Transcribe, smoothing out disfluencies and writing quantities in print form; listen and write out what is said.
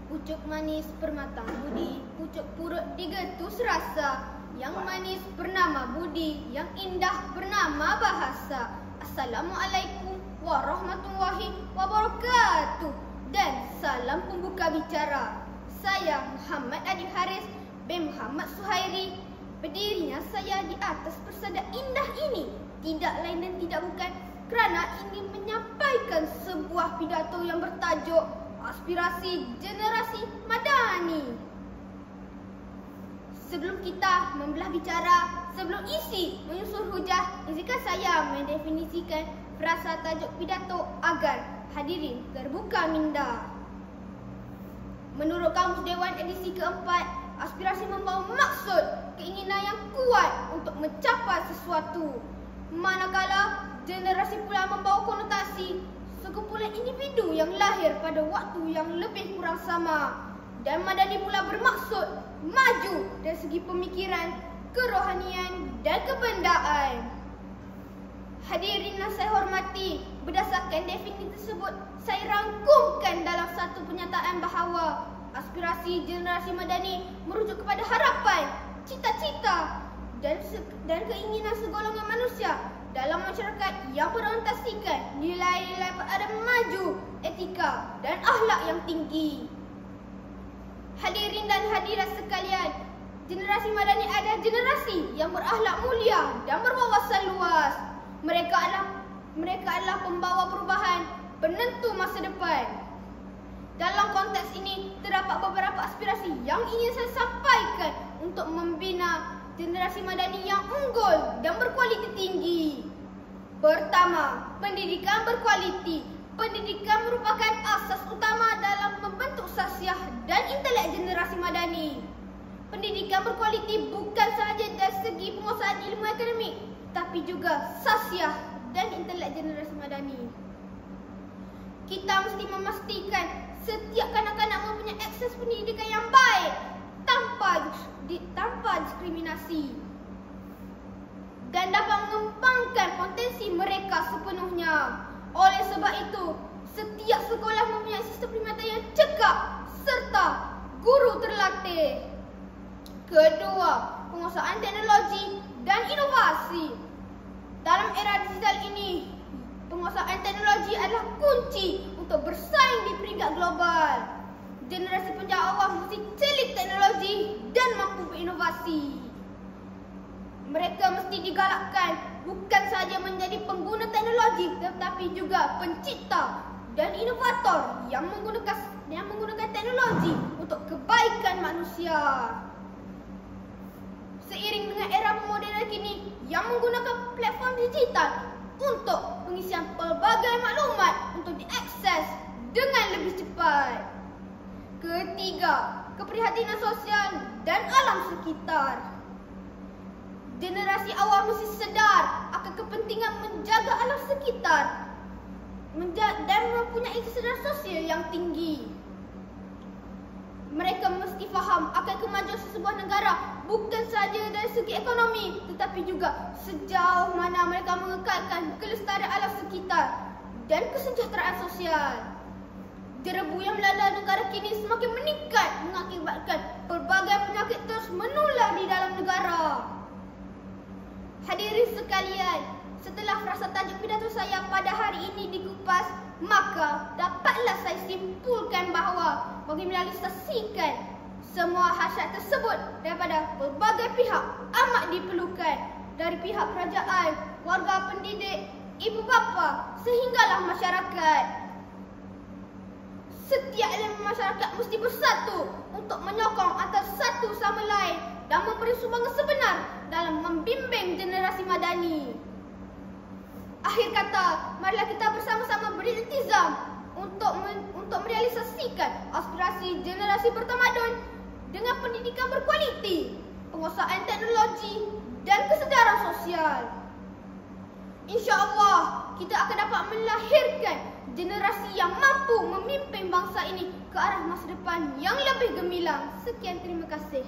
Pucuk manis permatang budi, pucuk purut digetus rasa. Yang manis bernama budi, yang indah bernama bahasa. Assalamualaikum warahmatullahi wabarakatuh. Dan salam pembuka bicara. Saya Muhammad Adi Haris bin Muhammad Suhairi. Berdirinya saya di atas persada indah ini tidak lain dan tidak bukan kerana ingin menyampaikan sebuah pidato yang bertajuk Aspirasi Generasi Madani. Sebelum kita membelah bicara, sebelum isi menyusul hujah, izinkan saya mendefinisikan frasa tajuk pidato agar hadirin terbuka minda. Menurut Kamus Dewan edisi keempat, aspirasi membawa maksud keinginan yang kuat untuk mencapai sesuatu. Manakala generasi pula membawa konotasi sekumpulan individu yang lahir pada waktu yang lebih kurang sama. Dan Madani pula bermaksud maju dari segi pemikiran, kerohanian dan kebendaan. Hadirin yang saya hormati, berdasarkan definisi tersebut, saya rangkumkan dalam satu pernyataan bahawa aspirasi generasi Madani merujuk kepada harapan, cita-cita dan keinginan segolongan manusia dalam masyarakat yang berorientasikan nilai-nilai peradaban maju, etika dan akhlak yang tinggi. Hadirin dan hadirat sekalian, generasi Madani adalah generasi yang berakhlak mulia dan berwawasan luas. Mereka adalah pembawa perubahan, penentu masa depan. Dalam konteks ini, terdapat beberapa aspirasi yang ingin saya sampaikan untuk membina generasi Madani yang unggul dan berkualiti tinggi. Pertama, pendidikan berkualiti. Pendidikan merupakan asas utama dalam membentuk sasiah dan intelek generasi Madani. Pendidikan berkualiti bukan sahaja dari segi penguasaan ilmu akademik, tapi juga sasiah dan intelek generasi Madani. Kita mesti memastikan setiap kanak-kanak mempunyai akses pendidikan yang baik tanpa diskriminasi dan dapat mengembangkan potensi mereka sepenuhnya. Oleh sebab itu, setiap sekolah mempunyai sistem perkhidmatan yang cekap serta guru terlatih. Kedua, penguasaan teknologi dan inovasi. Dalam era digital ini, penguasaan teknologi adalah kunci untuk bersaing di peringkat global. Generasi penjara awam mesti celik teknologi dan mampu berinovasi. Mereka mesti digalakkan bukan sahaja menjadi pengguna teknologi, tetapi juga pencipta dan inovator yang menggunakan teknologi untuk kebaikan manusia. Seiring dengan era moden kini yang menggunakan platform digital untuk pengisian pelbagai maklumat untuk diakses dengan lebih cepat. Ketiga, keprihatinan sosial dan alam sekitar. Generasi awal mesti sedar akan kepentingan menjaga alam sekitar dan mempunyai kesedaran sosial yang tinggi. Mereka mesti faham akan kemajuan sesebuah negara bukan sahaja dari segi ekonomi, tetapi juga sejauh mana mereka mengekalkan kelestarian alam sekitar dan kesejahteraan sosial. Derebu yang melanda negara kini semakin meningkat mengakibatkan pelbagai penyakit terus menular di dalam negara. Hadirin sekalian, setelah frasa tajuk pidato saya pada hari ini dikupas, maka dapatlah saya simpulkan bahawa bagi merealisasikan semua hasrat tersebut daripada pelbagai pihak amat diperlukan, dari pihak kerajaan, warga pendidik, ibu bapa sehinggalah masyarakat. Setiap elemen masyarakat mesti bersatu untuk menyokong antara satu sama lain dan memberi sumbangan sebenar dalam membimbing generasi Madani. Akhir kata, marilah kita bersama-sama beriltizam untuk merealisasikan aspirasi generasi bertamadun dengan pendidikan berkualiti, penguasaan teknologi dan kesedaran sosial. InsyaAllah, kita akan dapat melahirkan generasi yang mampu memimpin bangsa ini ke arah masa depan yang lebih gemilang. Sekian, terima kasih.